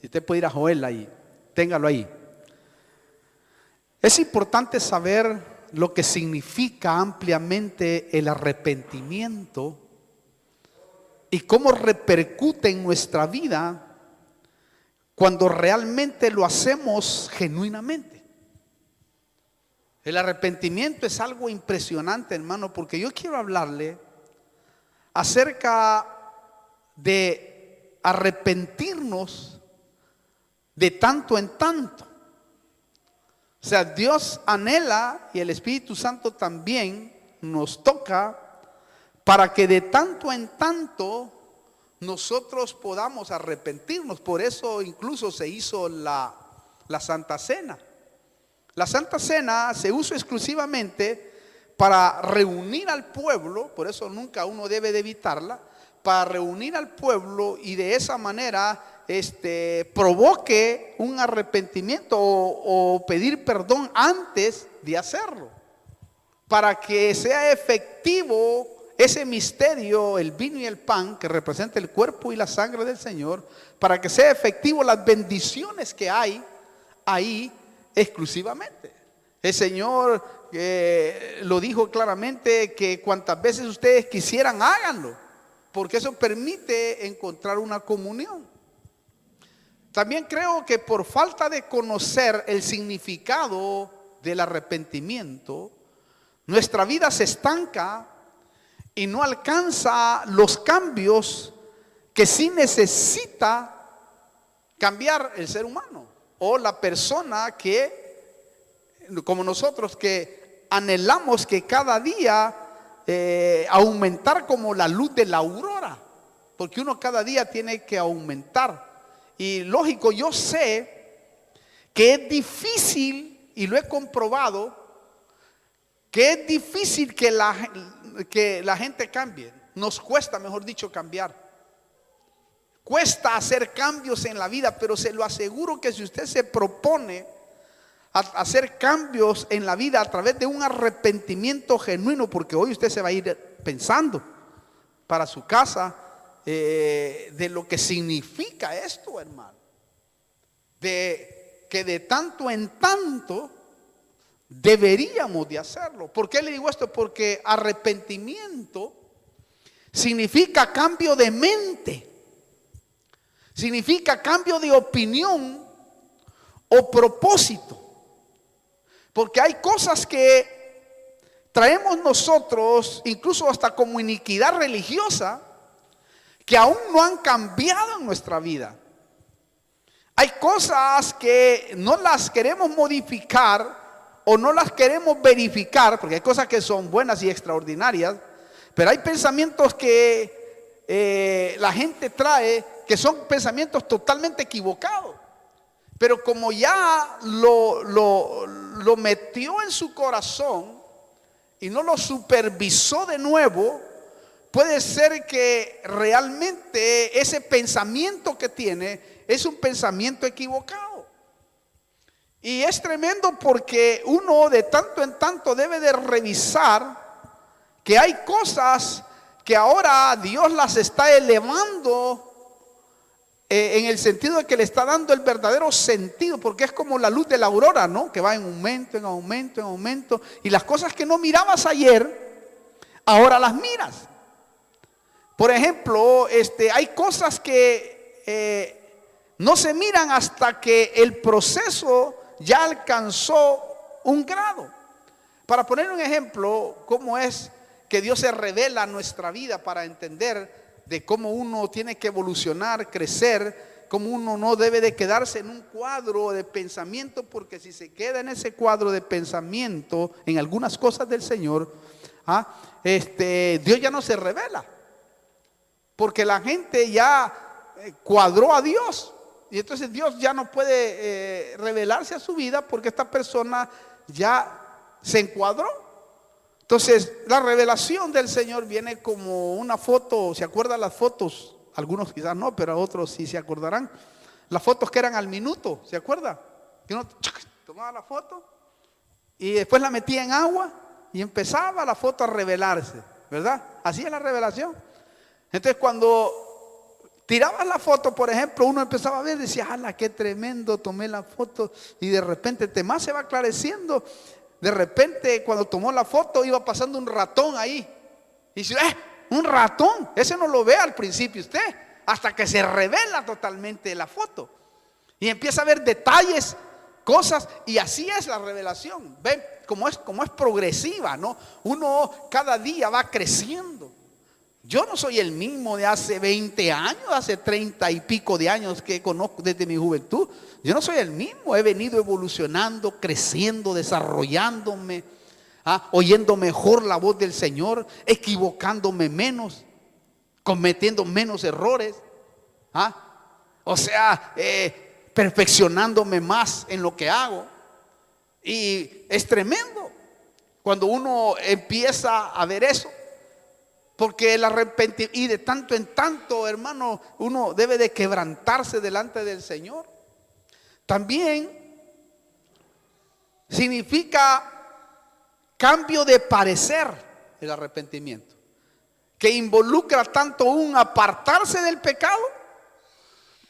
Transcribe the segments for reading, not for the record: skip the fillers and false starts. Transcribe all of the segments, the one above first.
Si usted puede ir a Joel ahí, téngalo ahí. Es importante saber lo que significa ampliamente el arrepentimiento y cómo repercute en nuestra vida cuando realmente lo hacemos genuinamente. El arrepentimiento es algo impresionante, hermano, porque yo quiero hablarle acerca de arrepentirnos de tanto en tanto. O sea, Dios anhela, y el Espíritu Santo también nos toca, para que de tanto en tanto nosotros podamos arrepentirnos. Por eso incluso se hizo la Santa Cena. La Santa Cena se usa exclusivamente para reunir al pueblo, por eso nunca uno debe de evitarla, para reunir al pueblo y de esa manera provoque un arrepentimiento o pedir perdón antes de hacerlo, para que sea efectivo ese misterio, el vino y el pan, que representa el cuerpo y la sangre del Señor, para que sea efectivo las bendiciones que hay ahí exclusivamente. El Señor lo dijo claramente, que cuantas veces ustedes quisieran, háganlo, porque eso permite encontrar una comunión. También creo que por falta de conocer el significado del arrepentimiento, nuestra vida se estanca y no alcanza los cambios que sí necesita cambiar el ser humano o la persona que, como nosotros, que anhelamos que cada día aumentar como la luz de la aurora, porque uno cada día tiene que aumentar. Y lógico, yo sé que es difícil, y lo he comprobado, que es difícil que la gente cambie. Nos cuesta, mejor dicho, cambiar. Cuesta hacer cambios en la vida, pero se lo aseguro que si usted se propone a hacer cambios en la vida a través de un arrepentimiento genuino, porque hoy usted se va a ir pensando para su casa de lo que significa esto, hermano, de que de tanto en tanto deberíamos de hacerlo. ¿Por qué le digo esto? Porque arrepentimiento significa cambio de mente, significa cambio de opinión o propósito, porque hay cosas que traemos nosotros, incluso hasta como iniquidad religiosa, que aún no han cambiado en nuestra vida. Hay cosas que no las queremos modificar o no las queremos verificar, porque hay cosas que son buenas y extraordinarias, pero hay pensamientos que la gente trae que son pensamientos totalmente equivocados. Pero como ya lo metió en su corazón y no lo supervisó de nuevo, puede ser que realmente ese pensamiento que tiene es un pensamiento equivocado. Y es tremendo porque uno de tanto en tanto debe de revisar que hay cosas que ahora Dios las está elevando en el sentido de que le está dando el verdadero sentido, porque es como la luz de la aurora, ¿no? Que va en aumento, en aumento, en aumento, y las cosas que no mirabas ayer, ahora las miras. Por ejemplo, hay cosas que no se miran hasta que el proceso ya alcanzó un grado. Para poner un ejemplo, cómo es que Dios se revela a nuestra vida para entender de cómo uno tiene que evolucionar, crecer, cómo uno no debe de quedarse en un cuadro de pensamiento, porque si se queda en ese cuadro de pensamiento, en algunas cosas del Señor, Dios ya no se revela. Porque la gente ya cuadró a Dios. Y entonces Dios ya no puede revelarse a su vida porque esta persona ya se encuadró. Entonces la revelación del Señor viene como una foto. ¿Se acuerdan las fotos? Algunos quizás no, pero otros sí se acordarán. Las fotos que eran al minuto, ¿se acuerda? Que uno tomaba la foto y después la metía en agua y empezaba la foto a revelarse, ¿verdad? Así es la revelación. Entonces cuando Tirabas la foto, por ejemplo, uno empezaba a ver, decía, ¡hala, qué tremendo! Tomé la foto y de repente más se va aclareciendo. De repente, cuando tomó la foto, iba pasando un ratón ahí. Y dice, un ratón, ese no lo ve al principio usted, hasta que se revela totalmente la foto. Y empieza a ver detalles, cosas, y así es la revelación. Ven cómo es progresiva, ¿no? Uno cada día va creciendo. Yo no soy el mismo de hace 20 años, hace 30 y pico de años que conozco desde mi juventud. Yo no soy el mismo, he venido evolucionando, creciendo, desarrollándome, oyendo mejor la voz del Señor, equivocándome menos, cometiendo menos errores. O sea, perfeccionándome más en lo que hago. Y es tremendo cuando uno empieza a ver eso. Porque el arrepentimiento, y de tanto en tanto, hermano, uno debe de quebrantarse delante del Señor. También significa cambio de parecer el arrepentimiento, que involucra tanto un apartarse del pecado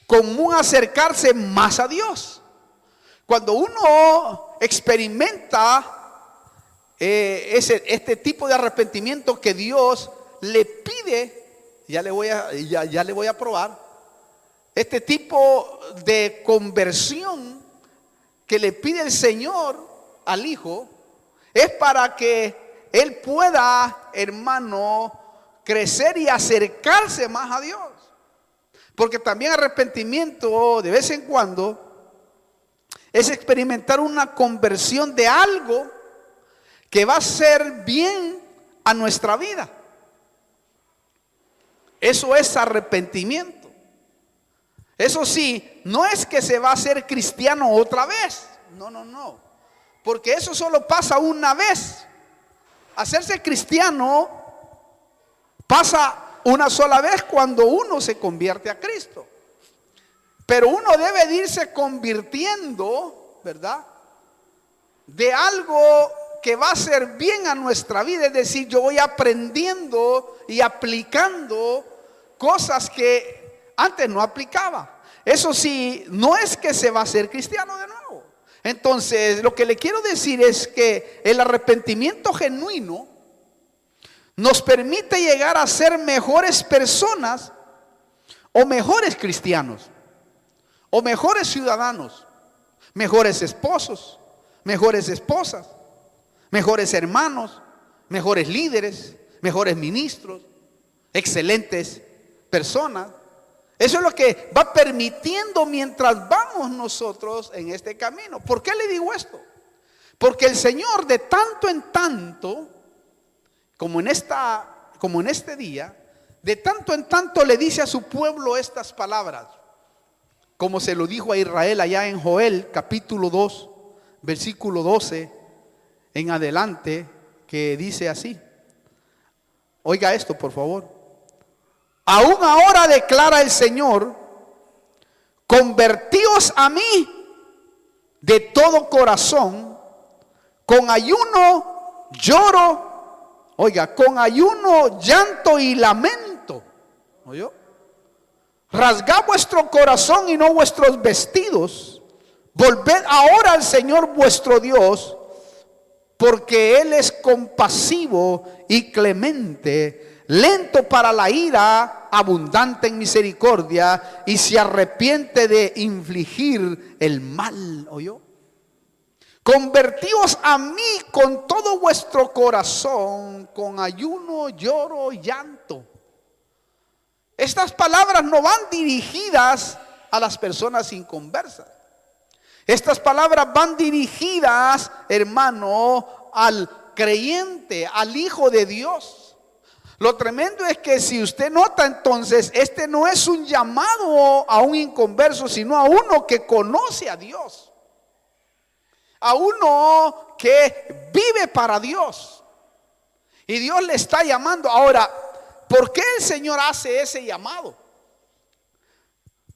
como un acercarse más a Dios. Cuando uno experimenta este tipo de arrepentimiento que Dios le pide, ya le voy a probar, este tipo de conversión que le pide el Señor al Hijo, es para que Él pueda, hermano, crecer y acercarse más a Dios. Porque también arrepentimiento de vez en cuando es experimentar una conversión de algo que va a ser bien a nuestra vida. Eso es arrepentimiento. Eso sí, no es que se va a hacer cristiano otra vez. No. Porque eso solo pasa una vez. Hacerse cristiano pasa una sola vez cuando uno se convierte a Cristo. Pero uno debe de irse convirtiendo, ¿verdad?, de algo que va a ser bien a nuestra vida. Es decir, yo voy aprendiendo y aplicando cosas que antes no aplicaba. Eso sí, no es que se va a hacer cristiano de nuevo. Entonces, lo que le quiero decir es que el arrepentimiento genuino nos permite llegar a ser mejores personas, o mejores cristianos, o mejores ciudadanos, mejores esposos, mejores esposas, mejores hermanos, mejores líderes, mejores ministros, excelentes personas. Eso es lo que va permitiendo mientras vamos nosotros en este camino. ¿Por qué le digo esto? Porque el Señor de tanto en tanto, como en este día, de tanto en tanto le dice a su pueblo estas palabras, como se lo dijo a Israel allá en Joel capítulo 2, versículo 12 en adelante, que dice así. Oiga esto, por favor. Aún ahora declara el Señor, convertíos a mí de todo corazón, con ayuno, lloro, con ayuno, llanto y lamento. ¿Oyó? Rasgad vuestro corazón y no vuestros vestidos. Volved ahora al Señor vuestro Dios, porque Él es compasivo y clemente, lento para la ira, abundante en misericordia, y se arrepiente de infligir el mal. ¿Oyó? Convertíos a mí con todo vuestro corazón, con ayuno, lloro y llanto. Estas palabras no van dirigidas a las personas inconversas. Estas palabras van dirigidas, hermano, al creyente, al Hijo de Dios. Lo tremendo es que si usted nota, entonces, este no es un llamado a un inconverso, sino a uno que conoce a Dios, a uno que vive para Dios, y Dios le está llamando. Ahora, ¿por qué el Señor hace ese llamado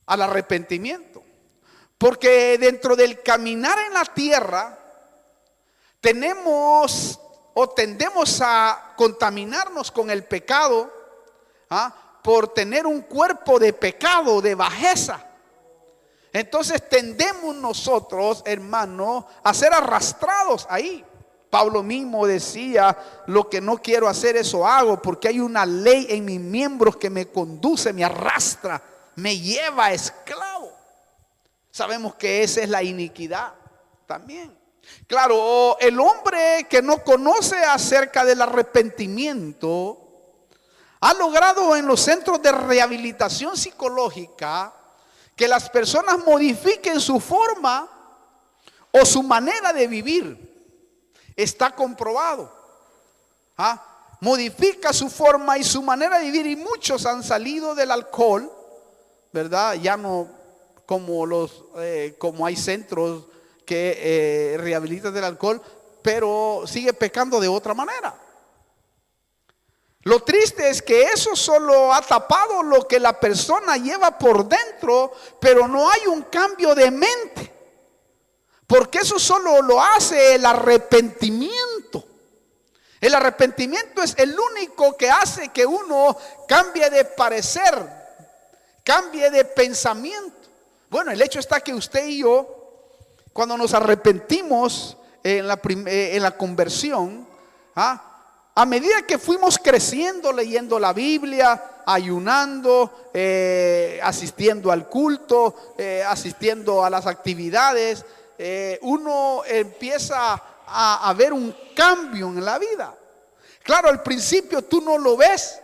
al arrepentimiento? Porque dentro del caminar en la tierra tenemos o tendemos a contaminarnos con el pecado, por tener un cuerpo de pecado, de bajeza. Entonces tendemos nosotros, hermano, a ser arrastrados ahí. Pablo mismo decía: lo que no quiero hacer, eso hago, porque hay una ley en mis miembros que me conduce, me arrastra, me lleva a esclavo. Sabemos que esa es la iniquidad también. Claro, el hombre que no conoce acerca del arrepentimiento ha logrado en los centros de rehabilitación psicológica que las personas modifiquen su forma o su manera de vivir. Está comprobado. Modifica su forma y su manera de vivir, y muchos han salido del alcohol, ¿verdad? Ya no como hay centros que rehabilitan del alcohol, pero sigue pecando de otra manera. Lo triste es que eso solo ha tapado lo que la persona lleva por dentro, pero no hay un cambio de mente, porque eso solo lo hace el arrepentimiento. El arrepentimiento es el único que hace que uno cambie de parecer, cambie de pensamiento. Bueno, el hecho está que usted y yo, cuando nos arrepentimos en la conversión, a medida que fuimos creciendo, leyendo la Biblia, ayunando, asistiendo al culto, asistiendo a las actividades, uno empieza a ver un cambio en la vida. Claro, al principio tú no lo ves,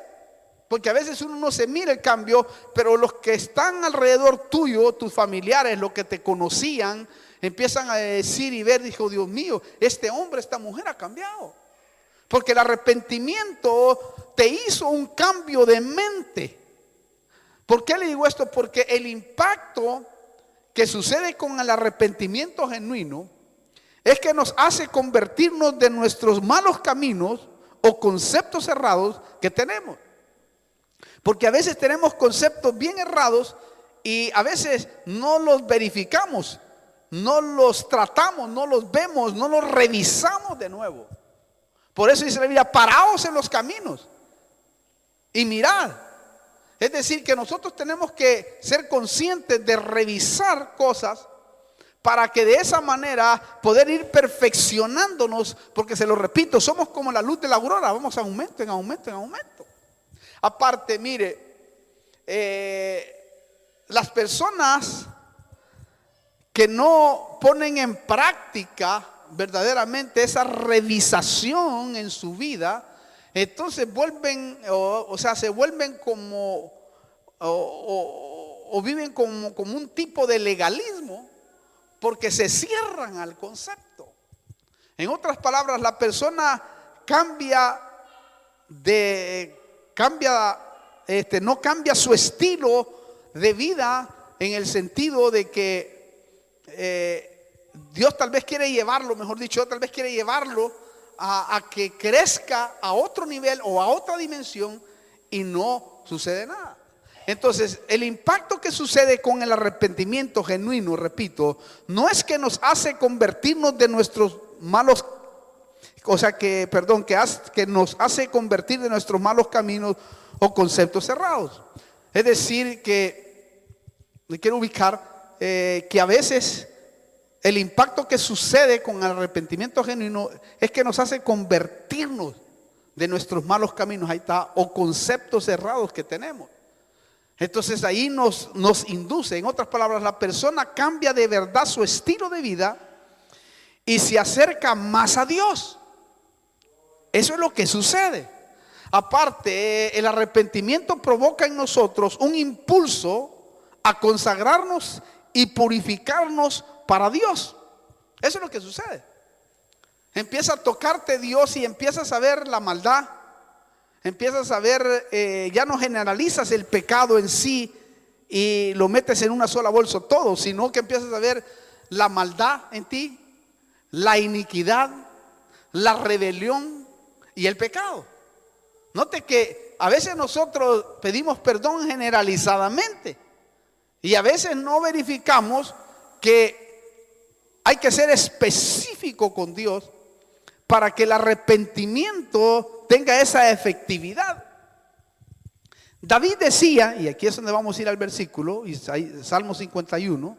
porque a veces uno no se mira el cambio, pero los que están alrededor tuyo, tus familiares, los que te conocían, empiezan a decir y ver: dijo, Dios mío, este hombre, esta mujer ha cambiado. Porque el arrepentimiento te hizo un cambio de mente. ¿Por qué le digo esto? Porque el impacto que sucede con el arrepentimiento genuino es que nos hace convertirnos de nuestros malos caminos o conceptos errados que tenemos. Porque a veces tenemos conceptos bien errados y a veces no los verificamos, no los tratamos, no los vemos, no los revisamos de nuevo. Por eso dice la Biblia: paraos en los caminos y mirad. Es decir, que nosotros tenemos que ser conscientes de revisar cosas para que de esa manera poder ir perfeccionándonos, porque se lo repito, somos como la luz de la aurora, vamos a aumento, en aumento, en aumento. Aparte, mire, las personas que no ponen en práctica verdaderamente esa revisación en su vida, entonces vuelven, se vuelven como, o viven como un tipo de legalismo, porque se cierran al concepto. En otras palabras, la persona no cambia su estilo de vida, en el sentido de que Dios tal vez quiere llevarlo, mejor dicho, tal vez quiere llevarlo a que crezca a otro nivel o a otra dimensión, y no sucede nada. Entonces, el impacto que sucede con el arrepentimiento genuino, repito, no es que nos hace convertirnos de nuestros malos, que nos hace convertir de nuestros malos caminos o conceptos cerrados. Es decir, que me quiero ubicar que a veces el impacto que sucede con el arrepentimiento genuino es que nos hace convertirnos de nuestros malos caminos, ahí está, o conceptos errados que tenemos. Entonces ahí nos induce, en otras palabras, la persona cambia de verdad su estilo de vida y se acerca más a Dios. Eso es lo que sucede. Aparte, el arrepentimiento provoca en nosotros un impulso a consagrarnos y purificarnos para Dios. Eso es lo que sucede. Empieza a tocarte Dios y empiezas a ver la maldad. Empiezas a ver, ya no generalizas el pecado en sí y lo metes en una sola bolsa todo, sino que empiezas a ver la maldad en ti, la iniquidad, la rebelión y el pecado. Note que a veces nosotros pedimos perdón generalizadamente y a veces no verificamos que hay que ser específico con Dios para que el arrepentimiento tenga esa efectividad. David decía, y aquí es donde vamos a ir al versículo, Salmo 51,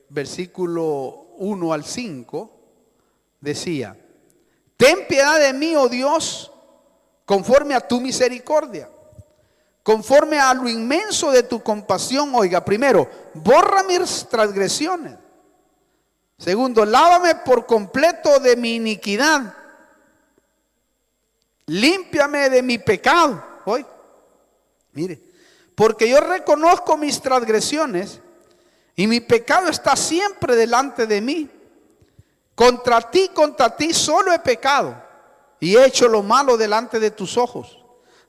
versículo 1 al 5, decía: ten piedad de mí, oh Dios, conforme a tu misericordia, conforme a lo inmenso de tu compasión. Oiga, primero, borra mis transgresiones. Segundo, lávame por completo de mi iniquidad. Límpiame de mi pecado. Hoy, mire, porque yo reconozco mis transgresiones y mi pecado está siempre delante de mí. Contra ti solo he pecado y he hecho lo malo delante de tus ojos,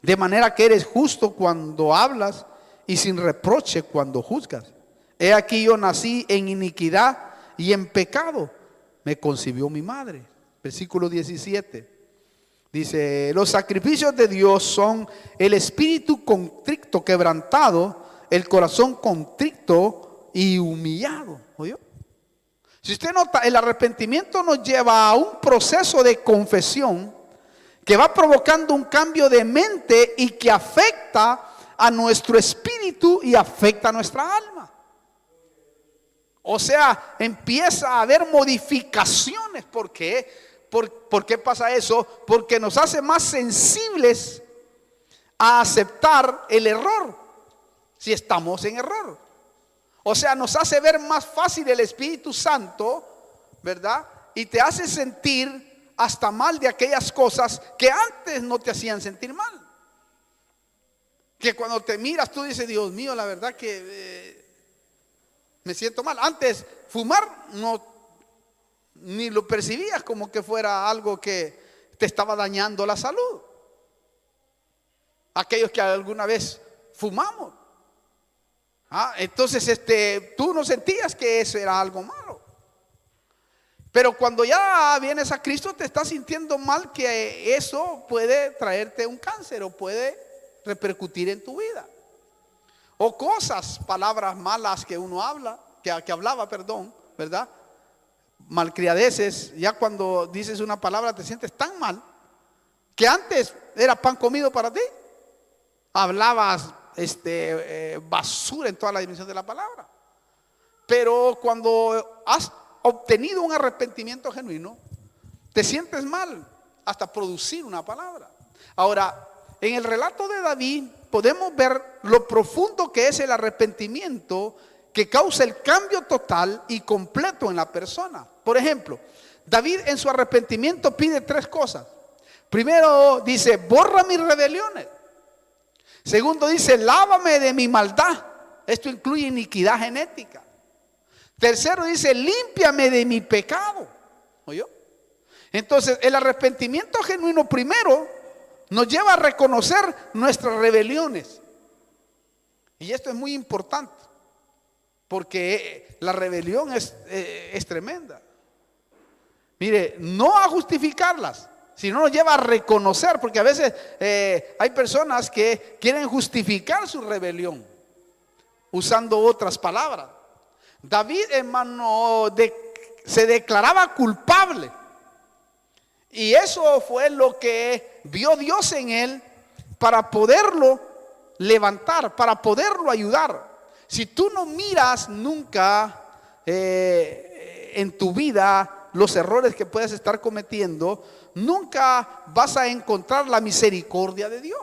de manera que eres justo cuando hablas y sin reproche cuando juzgas. He aquí yo nací en iniquidad y en pecado me concibió mi madre. Versículo 17. Dice: los sacrificios de Dios son el espíritu contrito, quebrantado, el corazón contrito y humillado. ¿Oyó? Si usted nota, el arrepentimiento nos lleva a un proceso de confesión que va provocando un cambio de mente y que afecta a nuestro espíritu y afecta a nuestra alma. O sea, empieza a haber modificaciones. ¿Por qué? ¿Por qué pasa eso? Porque nos hace más sensibles a aceptar el error, si estamos en error. O sea, nos hace ver más fácil el Espíritu Santo, ¿verdad? Y te hace sentir hasta mal de aquellas cosas que antes no te hacían sentir mal. Que cuando te miras tú dices: Dios mío, la verdad que me siento mal. Antes fumar ni lo percibías como que fuera algo que te estaba dañando la salud. Aquellos que alguna vez fumamos, entonces tú no sentías que eso era algo malo. Pero cuando ya vienes a Cristo te estás sintiendo mal, que eso puede traerte un cáncer o puede repercutir en tu vida. O cosas, palabras malas que uno habla, que hablaba, perdón, ¿verdad? Malcriadeces. Ya cuando dices una palabra te sientes tan mal que antes era pan comido para ti. Hablabas basura en toda la dimensión de la palabra. Pero cuando has obtenido un arrepentimiento genuino, te sientes mal hasta producir una palabra. Ahora, en el relato de David podemos ver lo profundo que es el arrepentimiento, que causa el cambio total y completo en la persona. Por ejemplo, David en su arrepentimiento pide 3 cosas. Primero dice: borra mis rebeliones. Segundo dice: lávame de mi maldad. Esto incluye iniquidad genética. Tercero dice: límpiame de mi pecado. ¿Oyó? Entonces el arrepentimiento genuino primero nos lleva a reconocer nuestras rebeliones. Y esto es muy importante, porque la rebelión es tremenda. Mire, no a justificarlas, sino nos lleva a reconocer, porque a veces hay personas que quieren justificar su rebelión usando otras palabras. David, hermano, se declaraba culpable, y eso fue lo que vio Dios en él para poderlo levantar, para poderlo ayudar. Si tú no miras nunca en tu vida los errores que puedes estar cometiendo, nunca vas a encontrar la misericordia de Dios.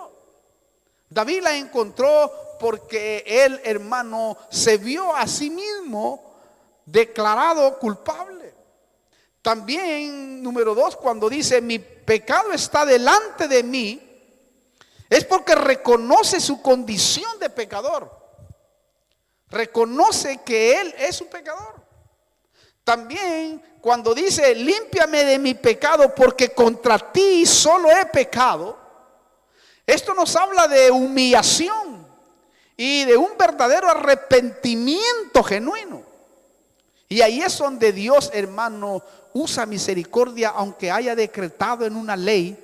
David la encontró porque él, hermano, se vio a sí mismo declarado culpable. También, número 2, cuando dice: mi pecado está delante de mí, es porque reconoce su condición de pecador. Reconoce que él es un pecador. También cuando dice: límpiame de mi pecado, porque contra ti solo he pecado. Esto nos habla de humillación y de un verdadero arrepentimiento genuino. Y ahí es donde Dios, hermano, usa misericordia, aunque haya decretado en una ley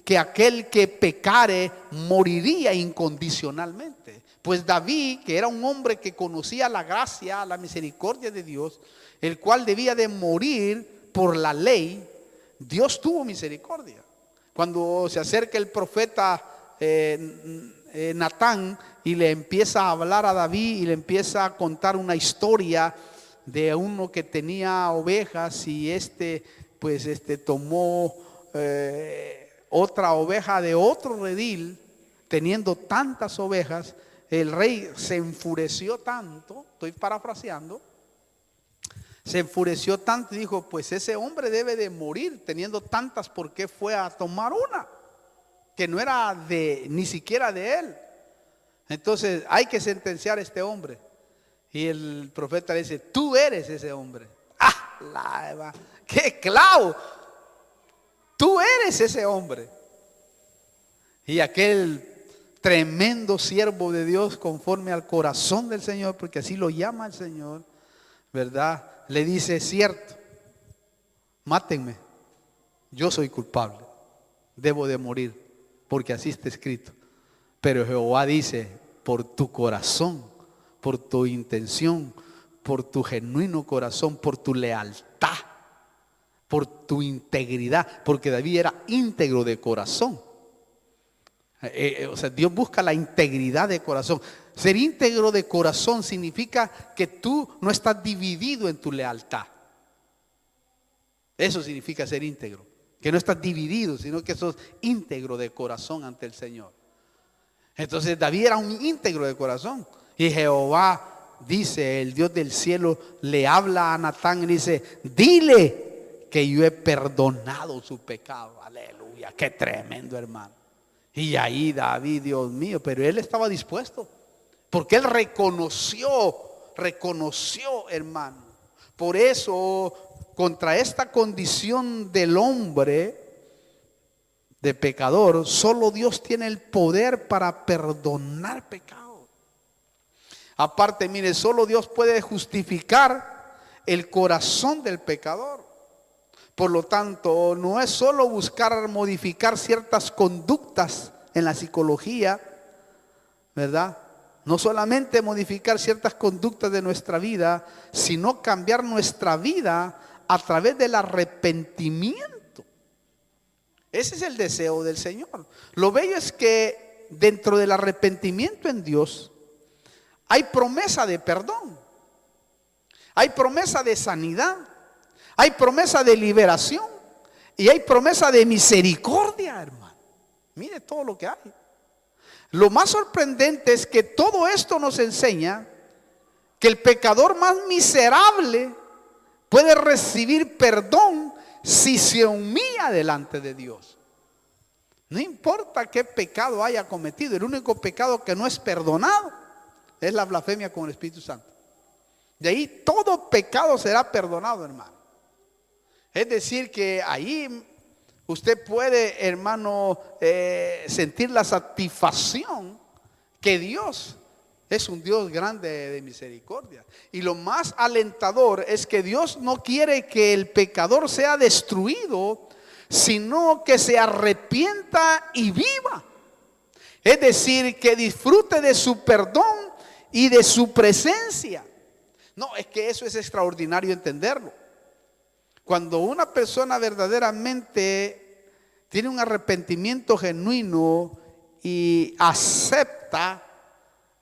que aquel que pecare moriría incondicionalmente. Pues David, que era un hombre que conocía la gracia, la misericordia de Dios, el cual debía de morir por la ley, Dios tuvo misericordia. Cuando se acerca el profeta Natán y le empieza a hablar a David y le empieza a contar una historia de uno que tenía ovejas y tomó otra oveja de otro redil, teniendo tantas ovejas. El rey se enfureció tanto, estoy parafraseando, se enfureció tanto y dijo: pues ese hombre debe de morir teniendo tantas, ¿por qué fue a tomar una que no era ni siquiera de él? Entonces hay que sentenciar a este hombre. Y el profeta le dice: tú eres ese hombre. ¡Ah! ¡Qué clavo! Tú eres ese hombre. Y aquel tremendo siervo de Dios, conforme al corazón del Señor, porque así lo llama el Señor, ¿verdad? Le dice: es cierto, mátenme, yo soy culpable, debo de morir, porque así está escrito. Pero Jehová dice: por tu corazón, por tu intención, por tu genuino corazón, por tu lealtad, por tu integridad, porque David era íntegro de corazón. O sea, Dios busca la integridad de corazón. Ser íntegro de corazón significa que tú no estás dividido en tu lealtad. Eso significa ser íntegro, que no estás dividido, sino que sos íntegro de corazón ante el Señor. Entonces David era un íntegro de corazón. Y Jehová, dice, el Dios del cielo, le habla a Natán y dice: dile que yo he perdonado su pecado. Aleluya, qué tremendo, hermano. Y ahí David, Dios mío, pero él estaba dispuesto, porque él reconoció, hermano. Por eso, contra esta condición del hombre de pecador, solo Dios tiene el poder para perdonar pecado. Aparte, mire, solo Dios puede justificar el corazón del pecador. Por lo tanto, no es solo buscar modificar ciertas conductas en la psicología, ¿verdad? No solamente modificar ciertas conductas de nuestra vida, sino cambiar nuestra vida a través del arrepentimiento. Ese es el deseo del Señor. Lo bello es que dentro del arrepentimiento en Dios hay promesa de perdón, hay promesa de sanidad, hay promesa de liberación y hay promesa de misericordia, hermano. Mire todo lo que hay. Lo más sorprendente es que todo esto nos enseña que el pecador más miserable puede recibir perdón si se humilla delante de Dios. No importa qué pecado haya cometido, el único pecado que no es perdonado es la blasfemia con el Espíritu Santo. De ahí todo pecado será perdonado, hermano. Es decir, que ahí usted puede, hermano, sentir la satisfacción que Dios es un Dios grande de misericordia. Y lo más alentador es que Dios no quiere que el pecador sea destruido, sino que se arrepienta y viva. Es decir, que disfrute de su perdón y de su presencia. No, es que eso es extraordinario entenderlo. Cuando una persona verdaderamente tiene un arrepentimiento genuino y acepta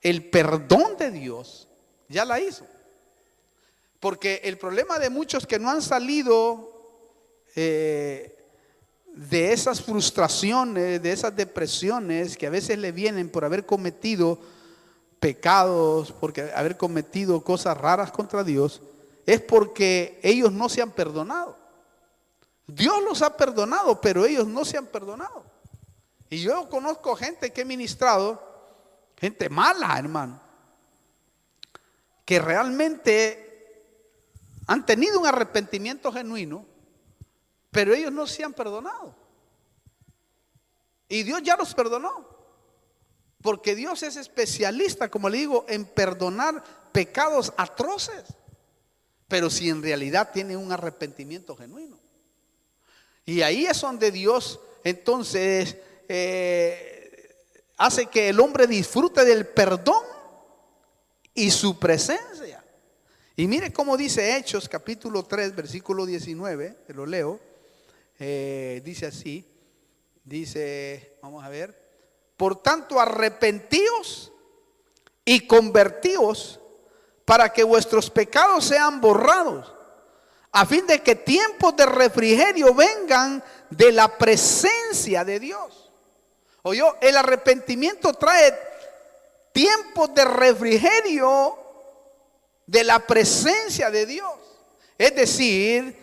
el perdón de Dios, ya la hizo. Porque el problema de muchos que no han salido de esas frustraciones, de esas depresiones que a veces le vienen por haber cometido pecados, porque haber cometido cosas raras contra Dios, es porque ellos no se han perdonado. Dios los ha perdonado, pero ellos no se han perdonado. Y yo conozco gente que he ministrado, gente mala, hermano, que realmente han tenido un arrepentimiento genuino, pero ellos no se han perdonado. Y Dios ya los perdonó, porque Dios es especialista, como le digo, en perdonar pecados atroces. Pero si en realidad tiene un arrepentimiento genuino. Y ahí es donde Dios entonces hace que el hombre disfrute del perdón y su presencia. Y mire cómo dice Hechos capítulo 3 versículo 19, te lo leo. Dice así, dice, vamos a ver, Por tanto, arrepentíos y convertíos para que vuestros pecados sean borrados, a fin de que tiempos de refrigerio vengan de la presencia de Dios. Oye, el arrepentimiento trae tiempos de refrigerio de la presencia de Dios. Es decir,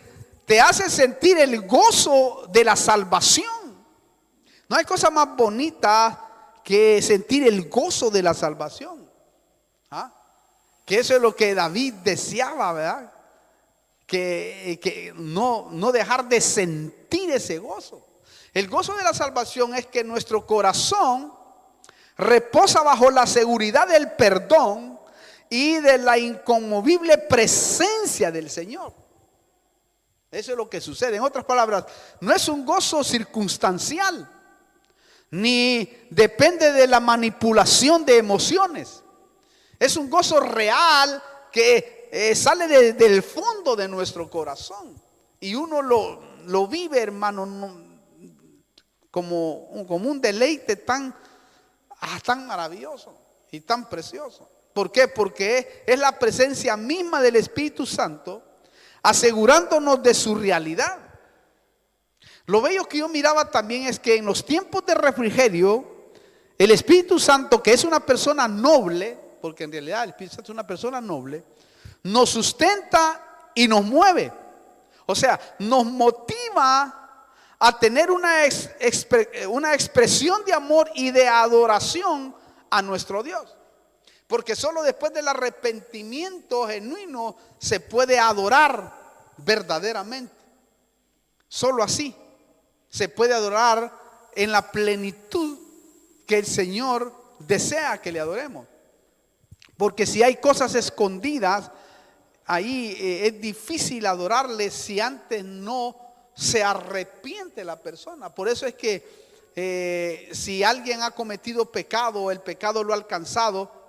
te hace sentir el gozo de la salvación. No hay cosa más bonita que sentir el gozo de la salvación. ¿Ah? Que eso es lo que David deseaba, ¿verdad? Que no dejar de sentir ese gozo. El gozo de la salvación es que nuestro corazón reposa bajo la seguridad del perdón y de la inconmovible presencia del Señor. Eso es lo que sucede. En otras palabras, no es un gozo circunstancial, ni depende de la manipulación de emociones. Es un gozo real que sale del fondo de nuestro corazón. Y uno lo vive, hermano, como un deleite tan maravilloso y tan precioso. ¿Por qué? Porque es la presencia misma del Espíritu Santo asegurándonos de su realidad. Lo bello que yo miraba también es que en los tiempos de refrigerio, el Espíritu Santo, que es una persona noble, porque en realidad el Espíritu Santo es una persona noble, nos sustenta y nos mueve. O sea, nos motiva a tener una expresión de amor y de adoración a nuestro Dios. Porque solo después del arrepentimiento genuino se puede adorar verdaderamente. Solo así se puede adorar en la plenitud que el Señor desea que le adoremos. Porque si hay cosas escondidas, ahí es difícil adorarle si antes no se arrepiente la persona. Por eso es que si alguien ha cometido pecado, el pecado lo ha alcanzado,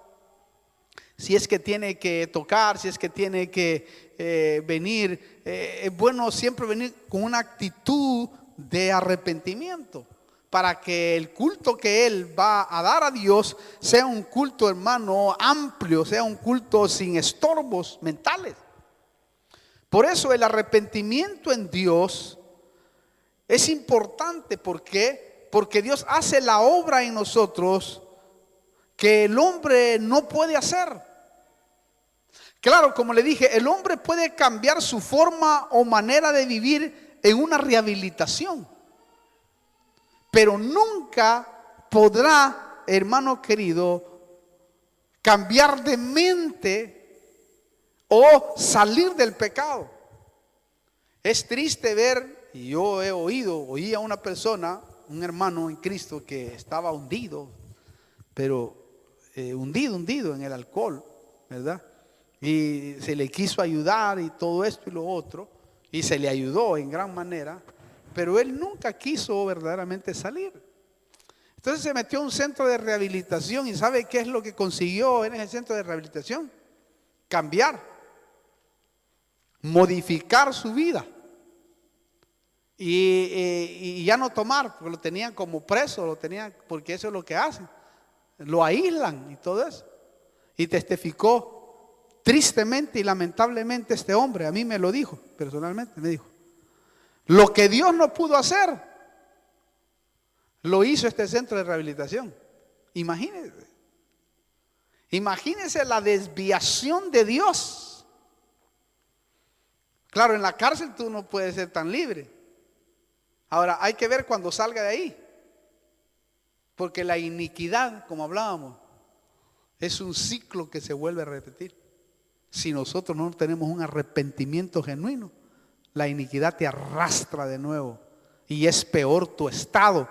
si es que tiene que tocar, si es que tiene que venir, es bueno siempre venir con una actitud de arrepentimiento, para que el culto que él va a dar a Dios sea un culto, hermano, amplio, sea un culto sin estorbos mentales. Por eso el arrepentimiento en Dios es importante. ¿Por qué? Porque Dios hace la obra en nosotros que el hombre no puede hacer. Claro, como le dije, el hombre puede cambiar su forma o manera de vivir en una rehabilitación, pero nunca podrá, hermano querido, cambiar de mente o salir del pecado. Es triste ver, y yo oí a una persona, un hermano en Cristo que estaba hundido, pero hundido en el alcohol, ¿verdad? Y se le quiso ayudar y todo esto y lo otro, y se le ayudó en gran manera, pero él nunca quiso verdaderamente salir. Entonces se metió a un centro de rehabilitación, y ¿sabe qué es lo que consiguió en ese centro de rehabilitación? Cambiar, modificar su vida y ya no tomar, porque lo tenían como preso, porque eso es lo que hacen, lo aíslan y todo eso. Y testificó tristemente y lamentablemente este hombre, a mí me lo dijo personalmente, me dijo: lo que Dios no pudo hacer, lo hizo este centro de rehabilitación. Imagínense la desviación de Dios. Claro, en la cárcel tú no puedes ser tan libre. Ahora hay que ver cuando salga de ahí, porque la iniquidad, como hablábamos, es un ciclo que se vuelve a repetir. Si nosotros no tenemos un arrepentimiento genuino, la iniquidad te arrastra de nuevo y es peor tu estado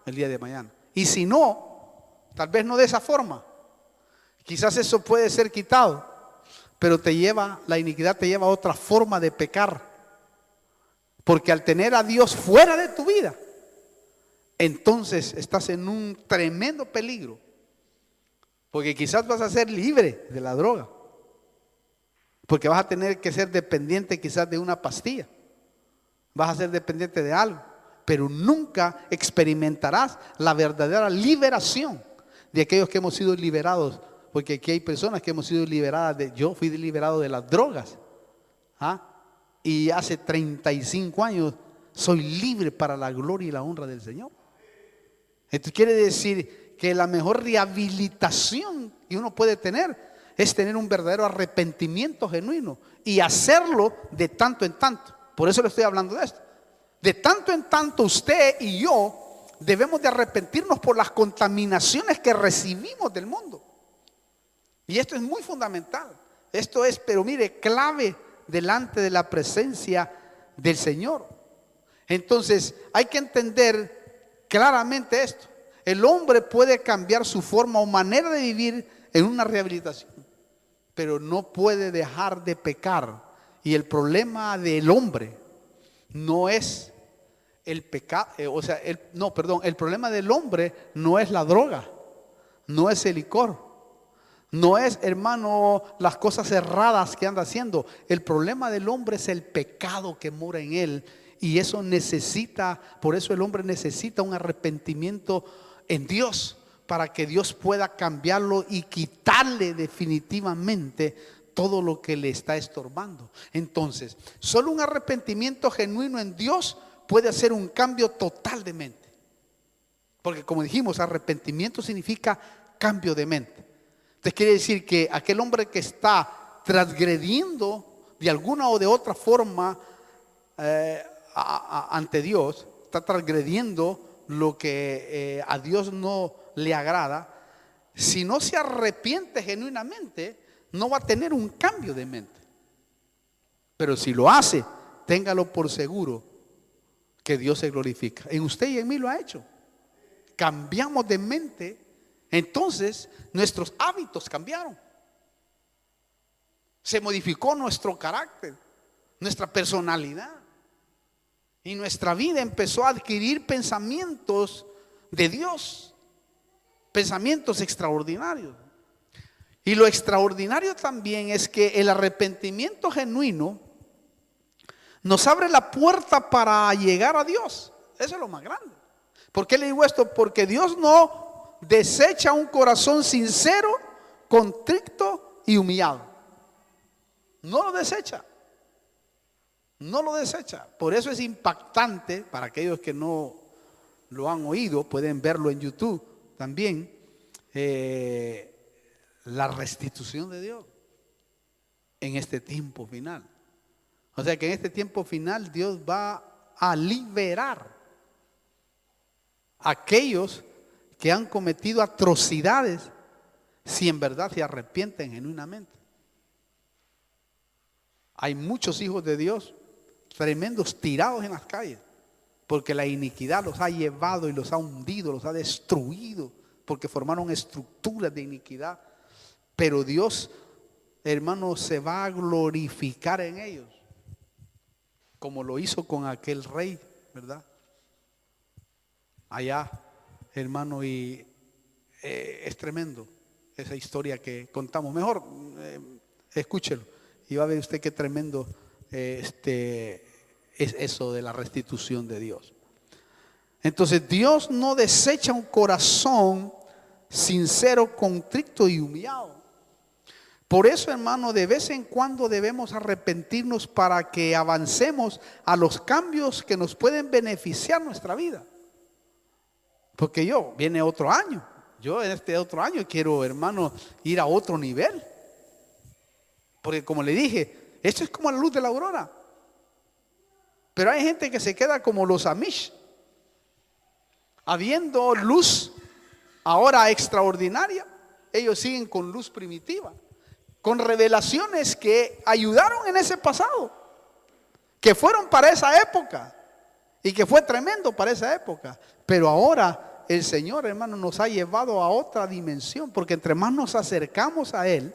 el día de mañana. Y si no, tal vez no de esa forma, quizás eso puede ser quitado, pero la iniquidad te lleva a otra forma de pecar. Porque al tener a Dios fuera de tu vida, entonces estás en un tremendo peligro. Porque quizás vas a ser libre de la droga, porque vas a tener que ser dependiente quizás de una pastilla, vas a ser dependiente de algo, pero nunca experimentarás la verdadera liberación de aquellos que hemos sido liberados. Porque aquí hay personas que hemos sido liberadas yo fui liberado de las drogas. Y hace 35 años soy libre para la gloria y la honra del Señor. Esto quiere decir que la mejor rehabilitación que uno puede tener es tener un verdadero arrepentimiento genuino y hacerlo de tanto en tanto. Por eso le estoy hablando de esto. De tanto en tanto usted y yo debemos de arrepentirnos por las contaminaciones que recibimos del mundo. Y esto es muy fundamental. Esto es, pero mire, clave delante de la presencia del Señor. Entonces hay que entender claramente esto. El hombre puede cambiar su forma o manera de vivir en una rehabilitación, pero no puede dejar de pecar. Y el problema del hombre no es el pecado, el problema del hombre no es la droga, no es el licor, no es, hermano, las cosas erradas que anda haciendo. El problema del hombre es el pecado que mora en él. Y eso por eso el hombre necesita un arrepentimiento en Dios, para que Dios pueda cambiarlo y quitarle definitivamente todo lo que le está estorbando. Entonces, solo un arrepentimiento genuino en Dios puede hacer un cambio total de mente. Porque como dijimos, arrepentimiento significa cambio de mente. Entonces quiere decir que aquel hombre que está transgrediendo de alguna o de otra forma ante Dios, está transgrediendo lo que a Dios no le agrada, si no se arrepiente genuinamente, no va a tener un cambio de mente. Pero si lo hace, téngalo por seguro que Dios se glorifica. En usted y en mí lo ha hecho. Cambiamos de mente, entonces nuestros hábitos cambiaron. Se modificó nuestro carácter, nuestra personalidad. Y nuestra vida empezó a adquirir pensamientos de Dios, pensamientos extraordinarios. Y lo extraordinario también es que el arrepentimiento genuino nos abre la puerta para llegar a Dios. Eso es lo más grande. ¿Por qué le digo esto? Porque Dios no desecha un corazón sincero, contrito y humillado. No lo desecha. No lo desecha. Por eso es impactante para aquellos que no lo han oído, pueden verlo en YouTube también, la restitución de Dios en este tiempo final. O sea que en este tiempo final Dios va a liberar a aquellos que han cometido atrocidades si en verdad se arrepienten genuinamente. Hay muchos hijos de Dios tremendos tirados en las calles, porque la iniquidad los ha llevado y los ha hundido, los ha destruido, porque formaron estructuras de iniquidad. Pero Dios, hermano, se va a glorificar en ellos, como lo hizo con aquel rey, ¿verdad? Allá, hermano, y es tremendo esa historia que contamos. Mejor escúchelo y va a ver usted qué tremendo es eso de la restitución de Dios. Entonces Dios no desecha un corazón sincero, contrito y humillado. Por eso, hermano, de vez en cuando debemos arrepentirnos para que avancemos a los cambios que nos pueden beneficiar nuestra vida. Porque viene otro año. Yo en este otro año quiero, hermano, ir a otro nivel. Porque como le dije, esto es como la luz de la aurora. Pero hay gente que se queda como los Amish. Habiendo luz ahora extraordinaria, ellos siguen con luz primitiva, con revelaciones que ayudaron en ese pasado, que fueron para esa época y que fue tremendo para esa época. Pero ahora el Señor, hermano, nos ha llevado a otra dimensión, porque entre más nos acercamos a Él,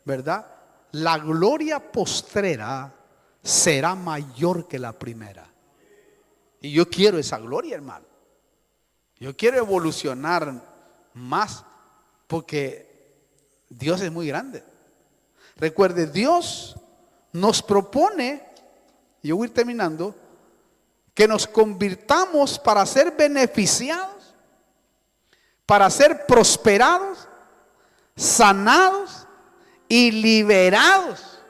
¿verdad? La gloria postrera será mayor que la primera. Y yo quiero esa gloria, hermano. Yo quiero evolucionar más, porque Dios es muy grande. Recuerde, Dios nos propone, yo voy terminando, que nos convirtamos para ser beneficiados, para ser prosperados, sanados y liberados.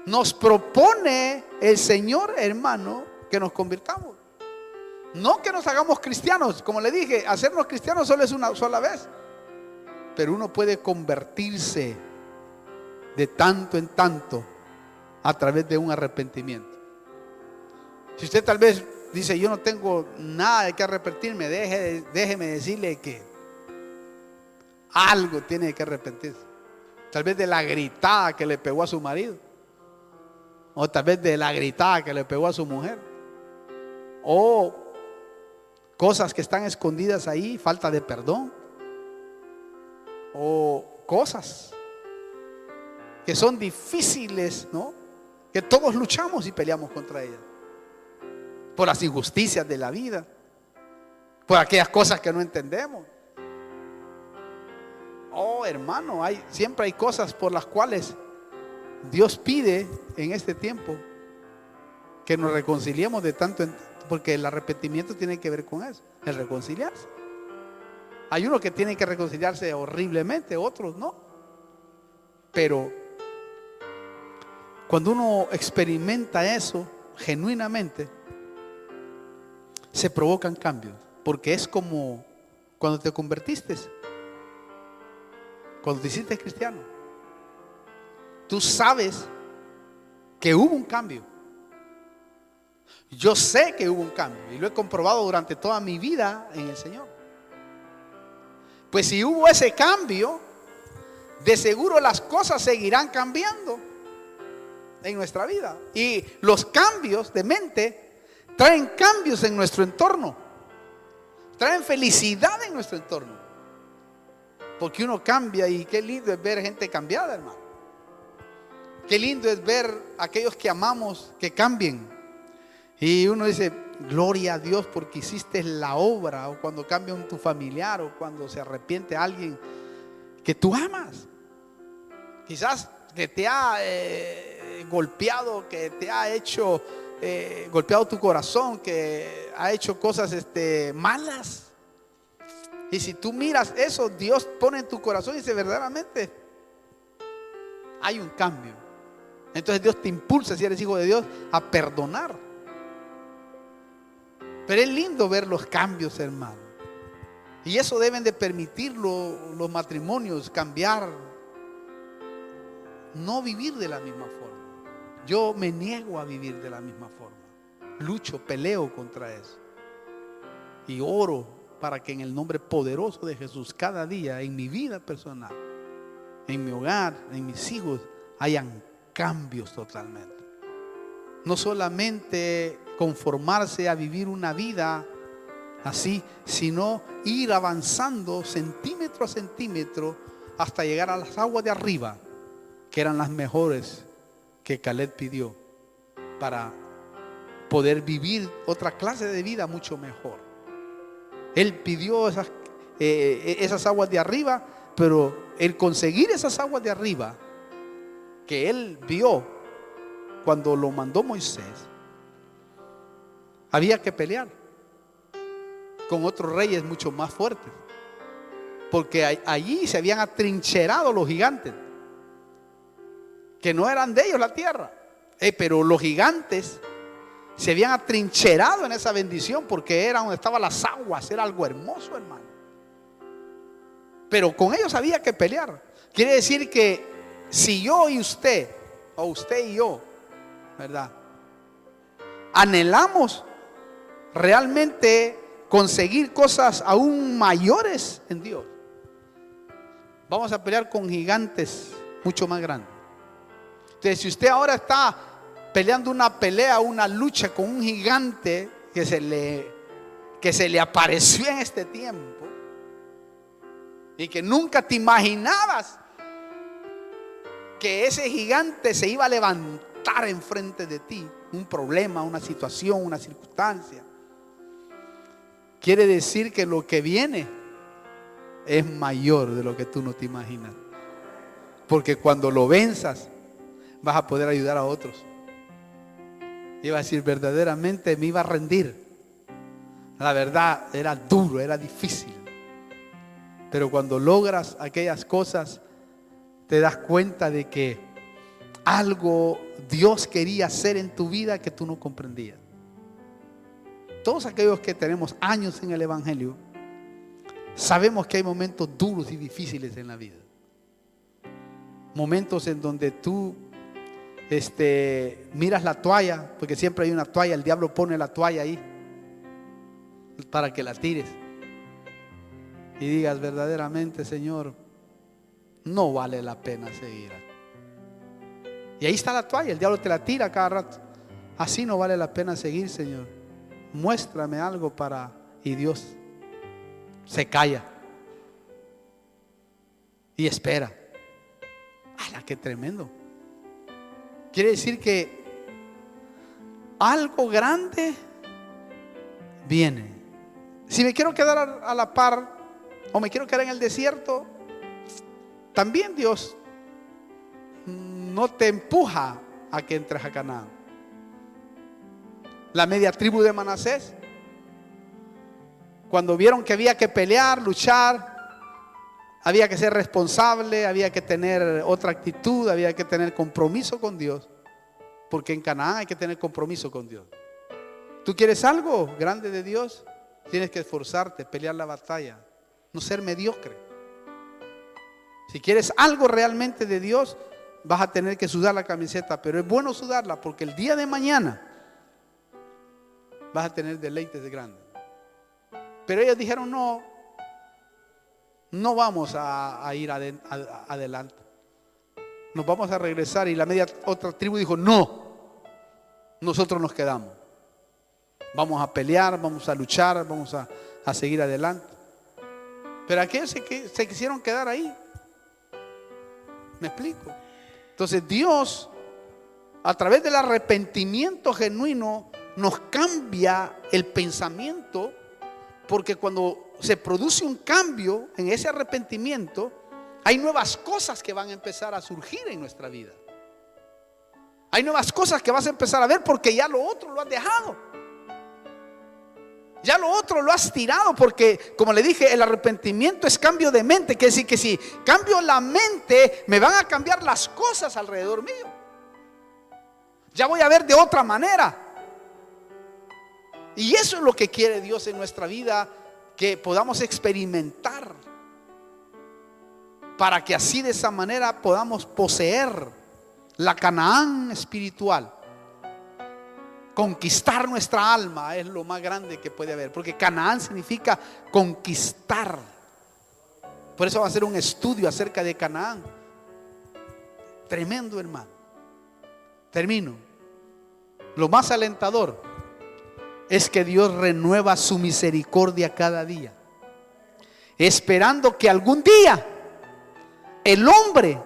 Nos propone el Señor, hermano, que nos convirtamos. No que nos hagamos cristianos. Como le dije, hacernos cristianos solo es una sola vez. Pero uno puede convertirse de tanto en tanto a través de un arrepentimiento. Si usted tal vez dice, yo no tengo nada de que arrepentirme, déjeme decirle que algo tiene que arrepentirse. Tal vez de la gritada que le pegó a su marido, o tal vez de la gritada que le pegó a su mujer, o cosas que están escondidas ahí, falta de perdón, o cosas que son difíciles, ¿no? Que todos luchamos y peleamos contra ellas, por las injusticias de la vida, por aquellas cosas que no entendemos. Oh, hermano, siempre hay cosas por las cuales Dios pide en este tiempo que nos reconciliemos de tanto en tanto, porque el arrepentimiento tiene que ver con eso, el reconciliarse. Hay unos que tienen que reconciliarse horriblemente, otros no. Pero cuando uno experimenta eso genuinamente, se provocan cambios, porque es como cuando te convertiste, cuando te hiciste cristiano. Tú sabes que hubo un cambio. Yo sé que hubo un cambio y lo he comprobado durante toda mi vida en el Señor. Pues si hubo ese cambio, de seguro las cosas seguirán cambiando en nuestra vida. Y los cambios de mente traen cambios en nuestro entorno, traen felicidad en nuestro entorno, porque uno cambia. Y qué lindo es ver gente cambiada, hermano. Qué lindo es ver a aquellos que amamos que cambien. Y uno dice, gloria a Dios porque hiciste la obra. O cuando cambia tu familiar, o cuando se arrepiente alguien que tú amas, quizás que te ha golpeado, que te ha hecho golpeado tu corazón, que ha hecho cosas malas. Y si tú miras eso, Dios pone en tu corazón y dice, verdaderamente hay un cambio. Entonces Dios te impulsa, si eres hijo de Dios, a perdonar. Pero es lindo ver los cambios, hermano. Y eso deben de permitirlo los matrimonios, cambiar. No vivir de la misma forma. Yo me niego a vivir de la misma forma. Lucho, peleo contra eso. Y oro para que en el nombre poderoso de Jesús, cada día en mi vida personal, en mi hogar, en mis hijos, hayan cambios totalmente. No solamente conformarse a vivir una vida así, sino ir avanzando centímetro a centímetro hasta llegar a las aguas de arriba, que eran las mejores que Caleb pidió para poder vivir otra clase de vida mucho mejor. Él pidió esas aguas de arriba, pero el conseguir esas aguas de arriba que él vio cuando lo mandó Moisés, había que pelear con otros reyes mucho más fuertes, porque allí se habían atrincherado los gigantes, que no eran de ellos la tierra, pero los gigantes se habían atrincherado en esa bendición, porque era donde estaban las aguas, era algo hermoso, hermano. Pero con ellos había que pelear. Quiere decir que si yo y usted, o usted y yo, ¿verdad?, anhelamos realmente conseguir cosas aún mayores en Dios, vamos a pelear con gigantes mucho más grandes. Entonces, si usted ahora está peleando una pelea, una lucha con un gigante que se le apareció en este tiempo y que nunca te imaginabas que ese gigante se iba a levantar enfrente de ti, un problema, una situación, una circunstancia, quiere decir que lo que viene es mayor de lo que tú no te imaginas, porque cuando lo venzas vas a poder ayudar a otros. Iba a decir, verdaderamente me iba a rendir. La verdad, era duro, era difícil. Pero cuando logras aquellas cosas, te das cuenta de que algo Dios quería hacer en tu vida que tú no comprendías. Todos aquellos que tenemos años en el Evangelio, sabemos que hay momentos duros y difíciles en la vida. Momentos en donde tú miras la toalla, porque siempre hay una toalla, el diablo pone la toalla ahí para que la tires y digas, verdaderamente, Señor, no vale la pena seguir. Y ahí está la toalla, el diablo te la tira cada rato. Así no vale la pena seguir, Señor. Muéstrame algo para... Y Dios se calla y espera. ¡Hala, qué tremendo! Quiere decir que algo grande viene. Si me quiero quedar a la par o me quiero quedar en el desierto, también Dios no te empuja a que entres a Canaán. La media tribu de Manasés, cuando vieron que había que pelear, luchar, había que ser responsable, había que tener otra actitud, había que tener compromiso con Dios, porque en Canaán hay que tener compromiso con Dios. ¿Tú quieres algo grande de Dios? Tienes que esforzarte, pelear la batalla, no ser mediocre. Si quieres algo realmente de Dios, vas a tener que sudar la camiseta, pero es bueno sudarla porque el día de mañana vas a tener deleites grandes. Pero ellos dijeron, no vamos a ir adelante, nos vamos a regresar. Y la otra tribu dijo, no, nosotros nos quedamos, vamos a pelear, vamos a luchar, vamos a seguir adelante. Pero aquellos se quisieron quedar ahí. ¿Me explico? Entonces Dios, a través del arrepentimiento genuino, nos cambia el pensamiento, porque cuando se produce un cambio en ese arrepentimiento, hay nuevas cosas que van a empezar a surgir en nuestra vida. Hay nuevas cosas que vas a empezar a ver, porque ya lo otro lo has dejado. Ya lo otro lo has tirado, porque como le dije, el arrepentimiento es cambio de mente. Quiere decir que si cambio la mente, me van a cambiar las cosas alrededor mío. Ya voy a ver de otra manera. Y eso es lo que quiere Dios en nuestra vida, que podamos experimentar, para que así de esa manera podamos poseer la Canaán espiritual. Conquistar nuestra alma es lo más grande que puede haber, porque Canaán significa conquistar. Por eso va a ser un estudio acerca de Canaán. Tremendo, hermano. Termino. Lo más alentador es que Dios renueva su misericordia cada día, esperando que algún día el hombre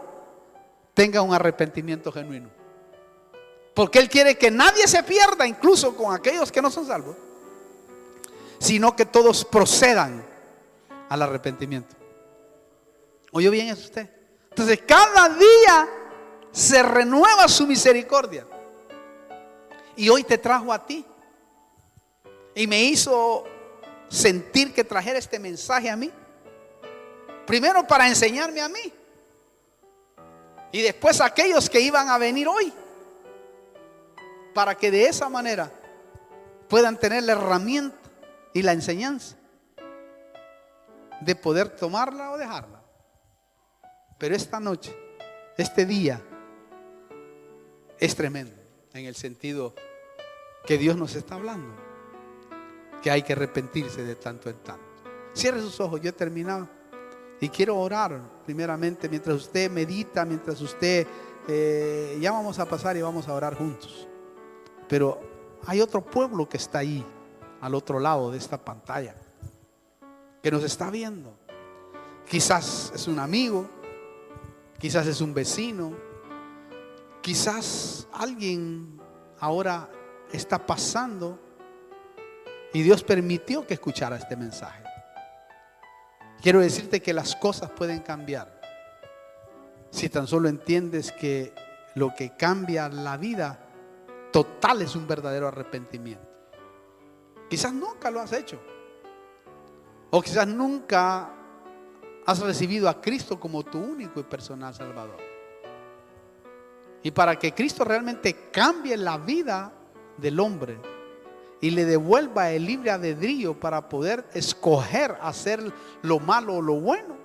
tenga un arrepentimiento genuino. Porque Él quiere que nadie se pierda, incluso con aquellos que no son salvos, sino que todos procedan al arrepentimiento. ¿Oyó bien eso usted? Entonces cada día se renueva su misericordia. Y hoy te trajo a ti. Y me hizo sentir que trajera este mensaje a mí. Primero para enseñarme a mí. Y después a aquellos que iban a venir hoy, para que de esa manera puedan tener la herramienta y la enseñanza de poder tomarla o dejarla. Pero esta noche, este día, es tremendo en el sentido que Dios nos está hablando, que hay que arrepentirse de tanto en tanto. Cierre sus ojos, yo he terminado. Y quiero orar primeramente mientras usted medita, mientras usted, ya vamos a pasar y vamos a orar juntos. Pero hay otro pueblo que está ahí, al otro lado de esta pantalla, que nos está viendo. Quizás es un amigo, quizás es un vecino, quizás alguien ahora está pasando y Dios permitió que escuchara este mensaje. Quiero decirte que las cosas pueden cambiar si tan solo entiendes que lo que cambia la vida total es un verdadero arrepentimiento. Quizás nunca lo has hecho, o quizás nunca has recibido a Cristo como tu único y personal Salvador. Y para que Cristo realmente cambie la vida del hombre y le devuelva el libre albedrío para poder escoger hacer lo malo o lo bueno,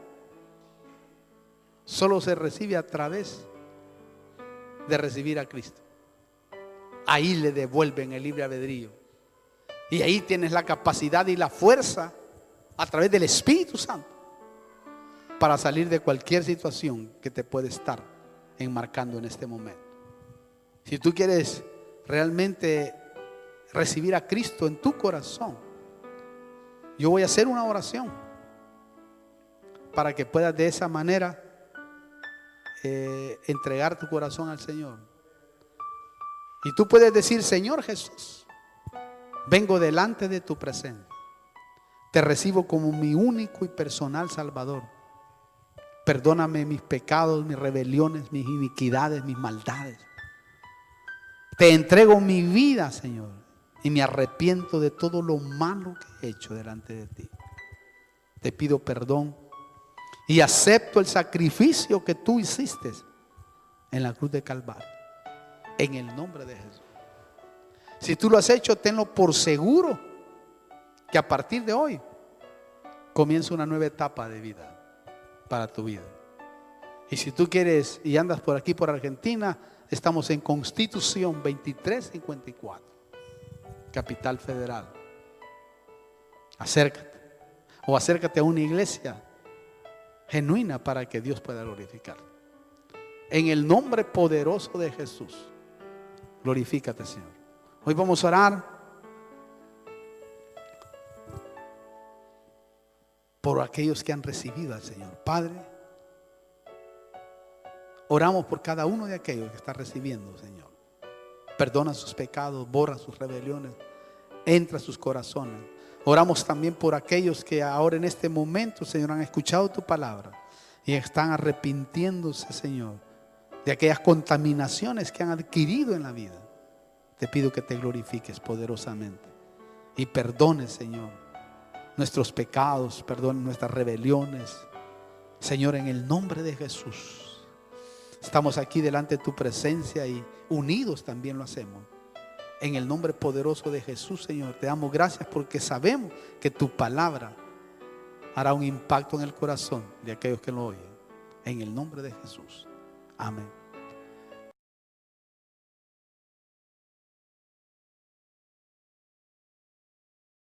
solo se recibe a través de recibir a Cristo. Ahí le devuelven el libre albedrío. Y ahí tienes la capacidad y la fuerza a través del Espíritu Santo para salir de cualquier situación que te puede estar enmarcando en este momento. Si tú quieres realmente recibir a Cristo en tu corazón, yo voy a hacer una oración para que puedas de esa manera entregar tu corazón al Señor. Y tú puedes decir: Señor Jesús, vengo delante de tu presencia, te recibo como mi único y personal Salvador. Perdóname mis pecados, mis rebeliones, mis iniquidades, mis maldades. Te entrego mi vida, Señor, y me arrepiento de todo lo malo que he hecho delante de ti. Te pido perdón y acepto el sacrificio que tú hiciste en la cruz de Calvario, en el nombre de Jesús. Si tú lo has hecho, tenlo por seguro que a partir de hoy comienza una nueva etapa de vida para tu vida. Y si tú quieres y andas por aquí, por Argentina, estamos en Constitución 2354, Capital Federal. Acércate, o acércate a una iglesia genuina para que Dios pueda glorificar. En el nombre poderoso de Jesús, glorifícate, Señor. Hoy vamos a orar por aquellos que han recibido al Señor. Padre, oramos por cada uno de aquellos que está recibiendo, Señor. Perdona sus pecados, borra sus rebeliones, entra a sus corazones. Oramos también por aquellos que ahora en este momento, Señor, han escuchado tu palabra y están arrepintiéndose, Señor, de aquellas contaminaciones que han adquirido en la vida. Te pido que te glorifiques poderosamente y perdones, Señor, nuestros pecados, perdona nuestras rebeliones. Señor, en el nombre de Jesús, estamos aquí delante de tu presencia y unidos también lo hacemos. En el nombre poderoso de Jesús, Señor, te damos gracias porque sabemos que tu palabra hará un impacto en el corazón de aquellos que lo oyen. En el nombre de Jesús. Amén.